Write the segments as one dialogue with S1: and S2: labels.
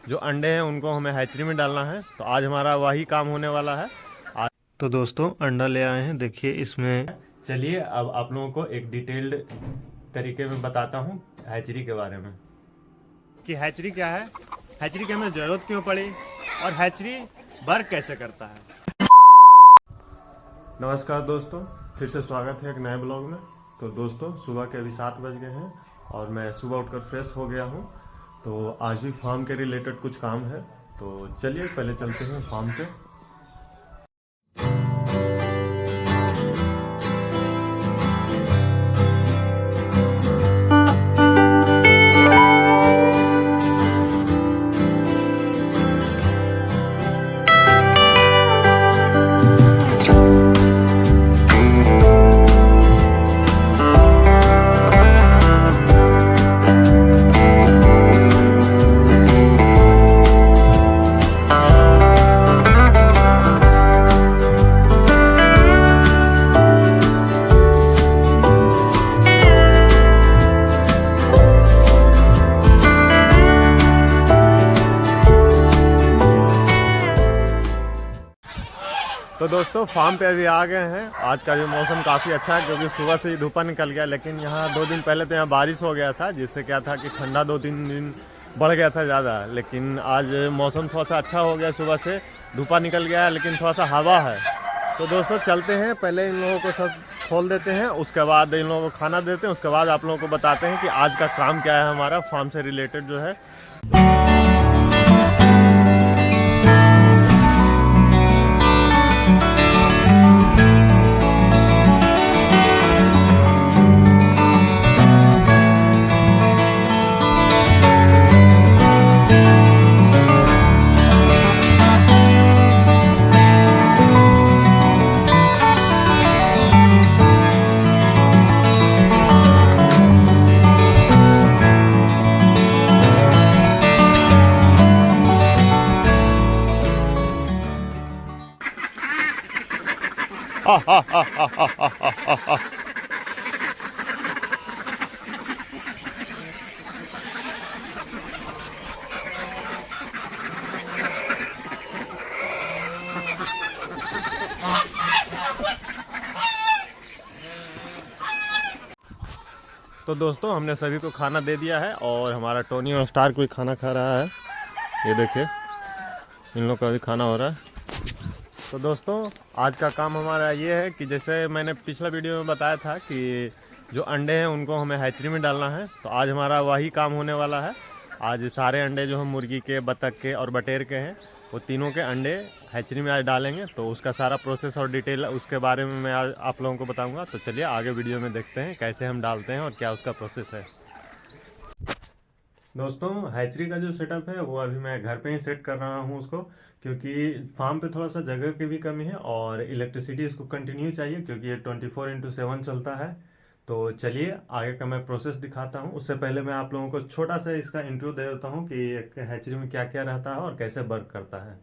S1: जो अंडे हैं उनको हमें हैचरी में डालना है, तो आज हमारा वही काम होने वाला है। तो दोस्तों अंडा ले आए हैं, देखिए इसमें। चलिए अब आप लोगों को एक डिटेल्ड तरीके में बताता हूँ हैचरी के बारे में कि हैचरी क्या है, हैचरी की हमें ज़रूरत क्यों पड़ी और हैचरी वर्क कैसे करता है। नमस्कार दोस्तों, फिर से स्वागत है एक नए ब्लॉग में। तो दोस्तों सुबह के अभी 7 बज गए हैं और मैं सुबह उठकर फ्रेश हो गया हूँ। तो आज भी फार्म के रिलेटेड कुछ काम है, तो चलिए पहले चलते हैं फार्म पे। तो दोस्तों फार्म पे अभी आ गए हैं। आज का भी मौसम काफ़ी अच्छा है क्योंकि सुबह से ही धूपा निकल गया, लेकिन यहाँ 2 दिन पहले तो यहाँ बारिश हो गया था, जिससे क्या था कि ठंडा 2-3 दिन बढ़ गया था ज़्यादा। लेकिन आज मौसम थोड़ा सा अच्छा हो गया, सुबह से धूपा निकल गया है लेकिन थोड़ा सा हवा है। तो दोस्तों चलते हैं, पहले इन लोगों को सब खोल देते हैं, उसके बाद इन लोगों को खाना देते हैं, उसके बाद आप लोगों को बताते हैं कि आज का काम क्या है हमारा फार्म से रिलेटेड जो है। तो दोस्तों हमने सभी को खाना दे दिया है और हमारा टोनी और स्टार कोई खाना खा रहा है। ये देखिए इन लोग का भी खाना हो रहा है। तो दोस्तों आज का काम हमारा ये है कि जैसे मैंने पिछला वीडियो में बताया था कि जो अंडे हैं उनको हमें हैचरी में डालना है, तो आज हमारा वही काम होने वाला है। आज सारे अंडे जो हम मुर्गी के, बतख के और बटेर के हैं, वो तीनों के अंडे हैचरी में आज डालेंगे। तो उसका सारा प्रोसेस और डिटेल उसके बारे में मैं आज आप लोगों को बताऊंगा। तो चलिए आगे वीडियो में देखते हैं कैसे हम डालते हैं और क्या उसका प्रोसेस है। दोस्तों हैचरी का जो सेटअप है वो अभी मैं घर पे ही सेट कर रहा हूँ उसको, क्योंकि फार्म पे थोड़ा सा जगह की भी कमी है और इलेक्ट्रिसिटी इसको कंटिन्यू चाहिए क्योंकि ये 24x7 चलता है। तो चलिए आगे का मैं प्रोसेस दिखाता हूँ। उससे पहले मैं आप लोगों को छोटा सा इसका इंट्रो दे देता हूँ कि एक हैचरी में क्या क्या रहता है और कैसे वर्क करता है।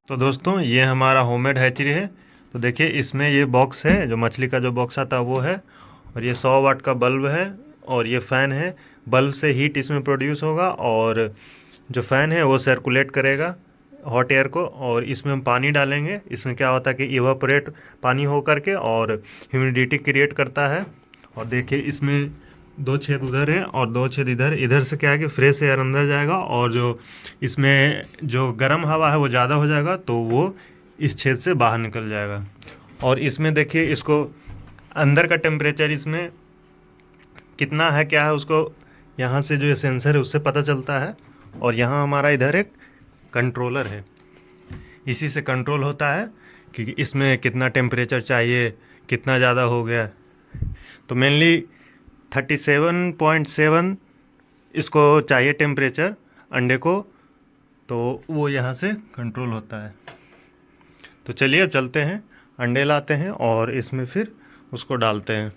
S1: तो दोस्तों ये हमारा होममेड हैचरी है। तो देखिए इसमें ये बॉक्स है, जो मछली का जो बॉक्स आता है वो है, और ये 100 वाट का बल्ब है और ये फ़ैन है। बल्ब से हीट इसमें प्रोड्यूस होगा और जो फ़ैन है वो सर्कुलेट करेगा हॉट एयर को, और इसमें हम पानी डालेंगे। इसमें क्या होता है कि इवापोरेट पानी हो करके और ह्यूमिडिटी क्रिएट करता है। और देखिए इसमें 2 छेद उधर है और 2 छेद इधर। इधर से क्या है कि फ्रेश एयर अंदर जाएगा और जो इसमें जो गर्म हवा है वो ज़्यादा हो जाएगा तो वो इस छेद से बाहर निकल जाएगा। और इसमें देखिए इसको अंदर का टेम्परेचर इसमें कितना है क्या है उसको यहाँ से जो ये सेंसर है उससे पता चलता है। और यहाँ हमारा इधर एक कंट्रोलर है, इसी से कंट्रोल होता है कि इसमें कितना टेम्परेचर चाहिए, कितना ज़्यादा हो गया। तो मेनली 37.7 इसको चाहिए टेम्परेचर अंडे को, तो वो यहाँ से कंट्रोल होता है। तो चलिए अब चलते हैं, अंडे लाते हैं और इसमें फिर उसको डालते हैं।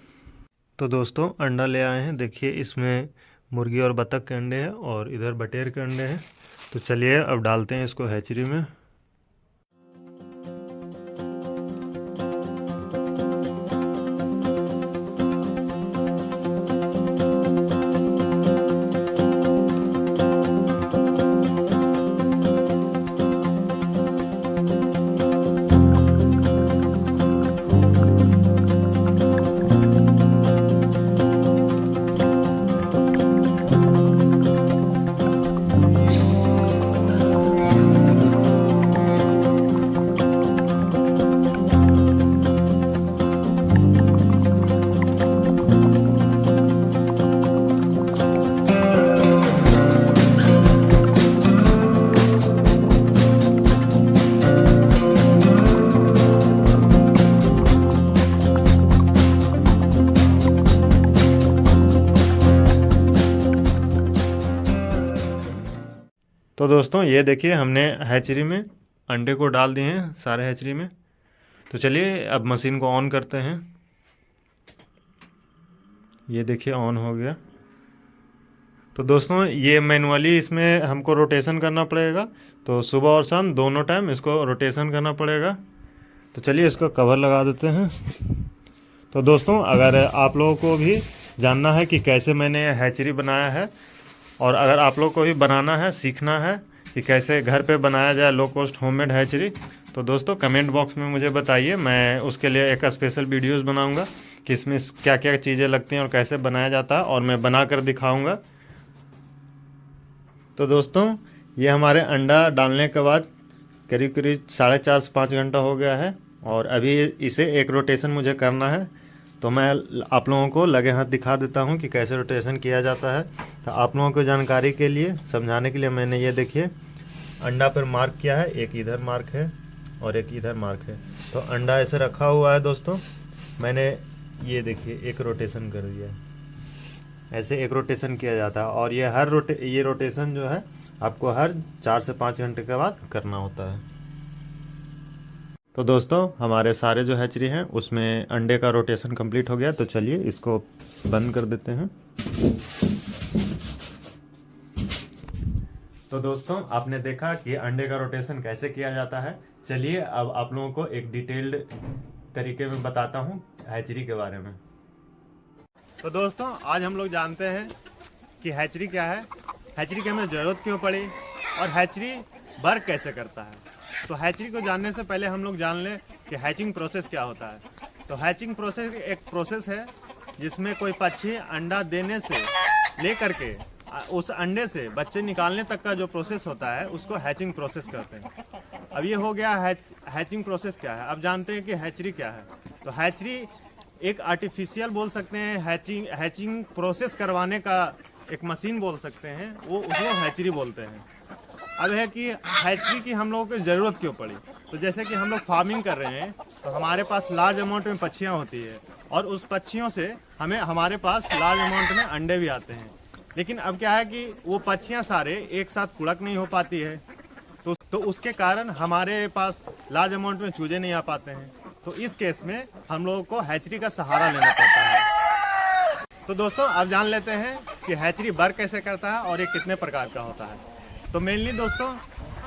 S1: तो दोस्तों अंडा ले आए हैं, देखिए इसमें मुर्गी और बतख के अंडे हैं और इधर बटेर के अंडे हैं। तो चलिए अब डालते हैं इसको हैचरी में। तो दोस्तों ये देखिए हमने हैचरी में अंडे को डाल दिए हैं सारे हैचरी में। तो चलिए अब मशीन को ऑन करते हैं। ये देखिए ऑन हो गया। तो दोस्तों ये मैनुअली इसमें हमको रोटेशन करना पड़ेगा, तो सुबह और शाम दोनों टाइम इसको रोटेशन करना पड़ेगा। तो चलिए इसको कवर लगा देते हैं। तो दोस्तों अगर आप लोगों को भी जानना है कि कैसे मैंने हैचरी बनाया है, और अगर आप लोग को भी बनाना है, सीखना है कि कैसे घर पे बनाया जाए लो कॉस्ट होममेड हैचरी, तो दोस्तों कमेंट बॉक्स में मुझे बताइए। मैं उसके लिए एक स्पेशल वीडियोस बनाऊंगा कि इसमें क्या क्या चीज़ें लगती हैं और कैसे बनाया जाता है, और मैं बना कर दिखाऊँगा। तो दोस्तों ये हमारे अंडा डालने के बाद करीब करीब 4.5 से 5 घंटा हो गया है, और अभी इसे एक रोटेशन मुझे करना है। तो मैं आप लोगों को लगे हाथ दिखा देता हूं कि कैसे रोटेशन किया जाता है। तो आप लोगों को जानकारी के लिए, समझाने के लिए मैंने ये देखिए अंडा पर मार्क किया है, एक इधर मार्क है और एक इधर मार्क है। तो अंडा ऐसे रखा हुआ है दोस्तों, मैंने ये देखिए एक रोटेशन कर दिया है। ऐसे एक रोटेशन किया जाता है, और ये रोटेशन जो है आपको हर 4 से 5 घंटे के बाद करना होता है। तो दोस्तों हमारे सारे जो हैचरी हैं उसमें अंडे का रोटेशन कंप्लीट हो गया। तो चलिए इसको बंद कर देते हैं। तो दोस्तों आपने देखा कि अंडे का रोटेशन कैसे किया जाता है। चलिए अब आप लोगों को एक डिटेल्ड तरीके में बताता हूँ हैचरी के बारे में। तो दोस्तों आज हम लोग जानते हैं कि हैचरी क्या है, हैचरी की हमें ज़रूरत क्यों पड़ी, और हैचरी वर्क कैसे करता है। तो हैचरी को जानने से पहले हम लोग जान लें कि हैचिंग प्रोसेस क्या होता है। तो हैचिंग प्रोसेस एक प्रोसेस है जिसमें कोई पक्षी अंडा देने से लेकर के उस अंडे से बच्चे निकालने तक का जो प्रोसेस होता है उसको हैचिंग प्रोसेस कहते हैं। अब ये हो गया हैचिंग प्रोसेस क्या है। अब जानते हैं कि हैचरी क्या है। तो हैचरी एक आर्टिफिशियल बोल सकते हैं, हैचिंग प्रोसेस करवाने का एक मशीन बोल सकते हैं, वो उसको हैचरी बोलते हैं। अब है कि हैचरी की हम लोगों को ज़रूरत क्यों पड़ी। तो जैसे कि हम लोग फार्मिंग कर रहे हैं तो हमारे पास लार्ज अमाउंट में पक्षियाँ होती है, और उस पक्षियों से हमारे पास लार्ज अमाउंट में अंडे भी आते हैं। लेकिन अब क्या है कि वो पक्षियाँ सारे एक साथ कुड़क नहीं हो पाती है, तो उसके कारण हमारे पास लार्ज अमाउंट में चूजे नहीं आ पाते हैं। तो इस केस में हम लोगों को हैचरी का सहारा लेना पड़ता है। तो दोस्तों अब जान लेते हैं कि हैचरी वर्क कैसे करता है और ये कितने प्रकार का होता है। तो मेनली दोस्तों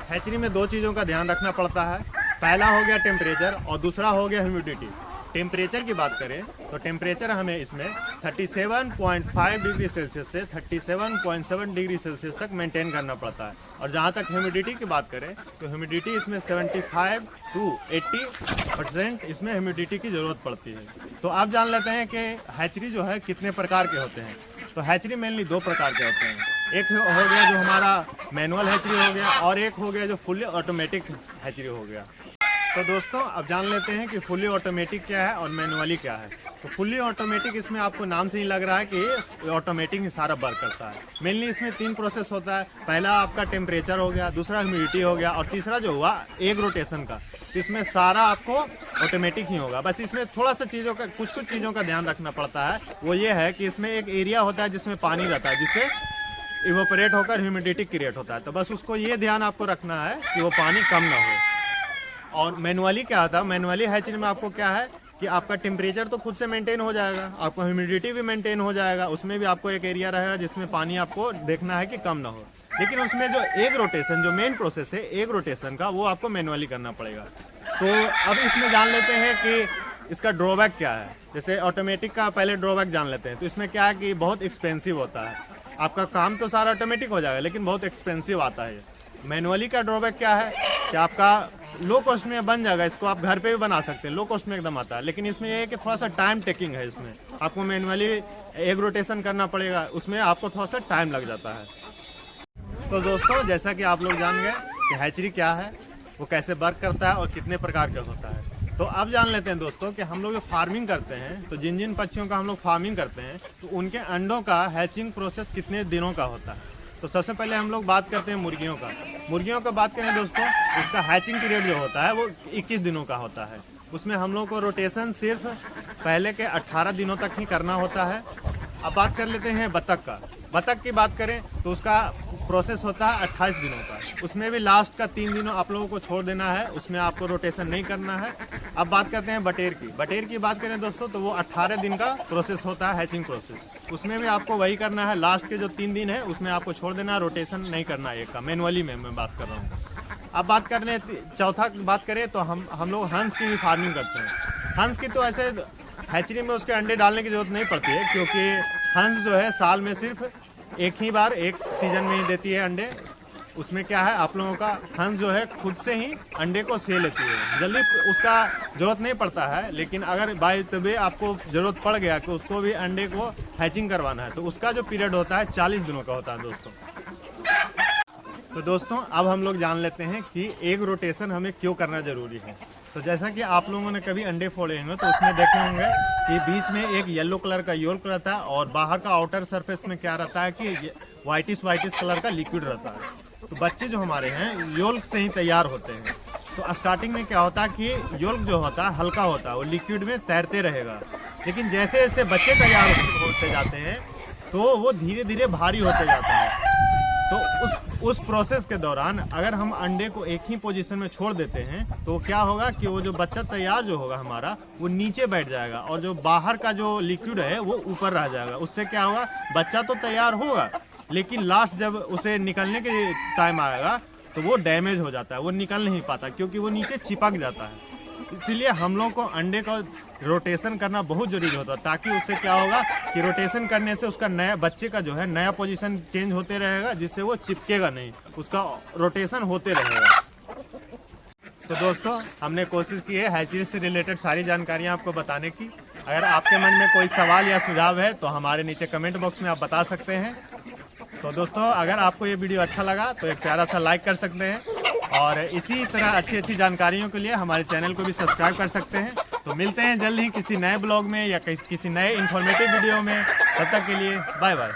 S1: हैचरी में 2 चीज़ों का ध्यान रखना पड़ता है। पहला हो गया टेम्परेचर और दूसरा हो गया ह्यूमिडिटी। टेम्परेचर की बात करें तो टेम्परेचर हमें इसमें 37.5 डिग्री सेल्सियस से 37.7 डिग्री सेल्सियस तक मेंटेन करना पड़ता है। और जहाँ तक ह्यूमिडिटी की बात करें तो ह्यूमिडिटी इसमें 75 to 80% इसमें ह्यूमिडिटी की ज़रूरत पड़ती है। तो आप जान लेते हैं कि हैचरी जो है कितने प्रकार के होते हैं। तो हैचरी मेनली 2 प्रकार के होते हैं। एक हो गया जो हमारा मैनुअल हैचरी हो गया, और एक हो गया जो फुल्ली ऑटोमेटिक हैचरी हो गया। तो दोस्तों अब जान लेते हैं कि फुल्ली ऑटोमेटिक क्या है और मैनुअली क्या है। तो फुल्ली ऑटोमेटिक इसमें आपको नाम से ही लग रहा है कि ऑटोमेटिक ही सारा वर्क करता है। मेनली इसमें 3 प्रोसेस होता है। पहला आपका टेम्परेचर हो गया, दूसरा ह्यूमिडिटी हो गया, और तीसरा जो हुआ एग रोटेशन का। तो इसमें सारा आपको ऑटोमेटिक ही होगा। बस इसमें थोड़ा सा चीज़ों का कुछ चीज़ों का ध्यान रखना पड़ता है। वो ये है कि इसमें एक एरिया होता है जिसमें पानी रहता है, जिससे इवोपरेट होकर ह्यूमिडिटी क्रिएट होता है। तो बस उसको ये ध्यान आपको रखना है कि वो पानी कम ना हो। और मैनुअली क्या होता है, मैनुअली हैचरी में आपको क्या है कि आपका टेम्परेचर तो खुद से मेंटेन हो जाएगा, आपको ह्यूमिडिटी भी मेंटेन हो जाएगा। उसमें भी आपको एक एरिया रहेगा जिसमें पानी आपको देखना है कि कम ना हो। लेकिन उसमें जो एग रोटेशन, जो मेन प्रोसेस है एग रोटेशन का, वो आपको मैनुअली करना पड़ेगा। तो अब इसमें जान लेते हैं कि इसका ड्रॉबैक क्या है। जैसे ऑटोमेटिक का पहले ड्रॉबैक जान लेते हैं। तो इसमें क्या है कि बहुत एक्सपेंसिव होता है। आपका काम तो सारा ऑटोमेटिक हो जाएगा लेकिन बहुत एक्सपेंसिव आता है। मैनुअली का ड्रॉबैक क्या है कि आपका लो कॉस्ट में बन जाएगा, इसको आप घर पे भी बना सकते हैं, लो कॉस्ट में एकदम आता है। लेकिन इसमें यह है कि थोड़ा सा टाइम टेकिंग है। इसमें आपको मैनुअली एग रोटेशन करना पड़ेगा, उसमें आपको थोड़ा सा टाइम लग जाता है। तो दोस्तों जैसा कि आप लोग जान गए कि हैचरी क्या है, वो कैसे वर्क करता है और कितने प्रकार का होता है। तो अब जान लेते हैं दोस्तों कि हम लोग जो फार्मिंग करते हैं, तो जिन पक्षियों का हम लोग फार्मिंग करते हैं, तो उनके अंडों का हैचिंग प्रोसेस कितने दिनों का होता है। तो सबसे पहले हम लोग बात करते हैं मुर्गियों का। मुर्गियों का बात करें दोस्तों, उसका हैचिंग पीरियड जो होता है वो 21 दिनों का होता है। उसमें हम लोग को रोटेशन सिर्फ पहले के 18 दिनों तक ही करना होता है। अब बात कर लेते हैं बतख का। बतख की बात करें तो उसका प्रोसेस होता है 28 दिनों का। उसमें भी लास्ट का 3 दिनों आप लोगों को छोड़ देना है, उसमें आपको रोटेशन नहीं करना है। अब बात करते हैं बटेर की। बटेर की बात करें दोस्तों तो वो 18 दिन का प्रोसेस होता है, हैचिंग प्रोसेस। उसमें भी आपको वही करना है, लास्ट के जो 3 दिन है उसमें आपको छोड़ देना है, रोटेशन नहीं करना है एक का। मैनुअली में मैं बात कर रहा हूँ। अब बात कर लें चौथा बात करें तो हम लोग हंस की भी फार्मिंग करते हैं। हंस की तो ऐसे हैचरी में उसके अंडे डालने की जरूरत नहीं पड़ती है, क्योंकि हंस जो है साल में सिर्फ एक ही बार एक सीजन में ही देती है अंडे। उसमें क्या है, आप लोगों का हंस जो है खुद से ही अंडे को से लेती है, जल्दी उसका जरूरत नहीं पड़ता है। लेकिन अगर बाय द वे आपको जरूरत पड़ गया कि उसको भी अंडे को हैचिंग करवाना है तो उसका जो पीरियड होता है 40 दिनों का होता है दोस्तों। तो दोस्तों अब हम लोग जान लेते हैं कि एग रोटेशन हमें क्यों करना जरूरी है। तो जैसा कि आप लोगों ने कभी अंडे फोड़े होंगे तो उसमें देखे होंगे कि बीच में एक येलो कलर का योल्क रहता है और बाहर का आउटर सरफेस में क्या रहता है कि वाइटिस कलर का लिक्विड रहता है। तो बच्चे जो हमारे हैं योल्क से ही तैयार होते हैं। तो स्टार्टिंग में क्या होता है कि योल्क जो होता है हल्का होता है, वो लिक्विड में तैरते रहेगा। लेकिन जैसे जैसे बच्चे तैयार होते जाते हैं तो वो धीरे धीरे भारी होते जाता है। तो उस प्रोसेस के दौरान अगर हम अंडे को एक ही पोजीशन में छोड़ देते हैं तो क्या होगा कि वो जो बच्चा तैयार जो होगा हमारा वो नीचे बैठ जाएगा और जो बाहर का जो लिक्विड है वो ऊपर रह जाएगा। उससे क्या होगा, बच्चा तो तैयार होगा लेकिन लास्ट जब उसे निकलने के टाइम आएगा तो वो डैमेज हो जाता है, वो निकल नहीं पाता क्योंकि वो नीचे चिपक जाता है। इसीलिए हम लोग को अंडे का रोटेशन करना बहुत जरूरी होता है, ताकि उससे क्या होगा कि रोटेशन करने से उसका नया बच्चे का जो है नया पोजीशन चेंज होते रहेगा, जिससे वो चिपकेगा नहीं, उसका रोटेशन होते रहेगा। तो दोस्तों हमने कोशिश की है हैचरी से रिलेटेड सारी जानकारियां आपको बताने की। अगर आपके मन में कोई सवाल या सुझाव है तो हमारे नीचे कमेंट बॉक्स में आप बता सकते हैं। तो दोस्तों अगर आपको ये वीडियो अच्छा लगा तो एक प्यारा सा लाइक कर सकते हैं और इसी तरह अच्छी जानकारियों के लिए हमारे चैनल को भी सब्सक्राइब कर सकते हैं। तो मिलते हैं जल्द ही किसी नए ब्लॉग में या किसी नए इन्फॉर्मेटिव वीडियो में। तब तक के लिए बाय बाय।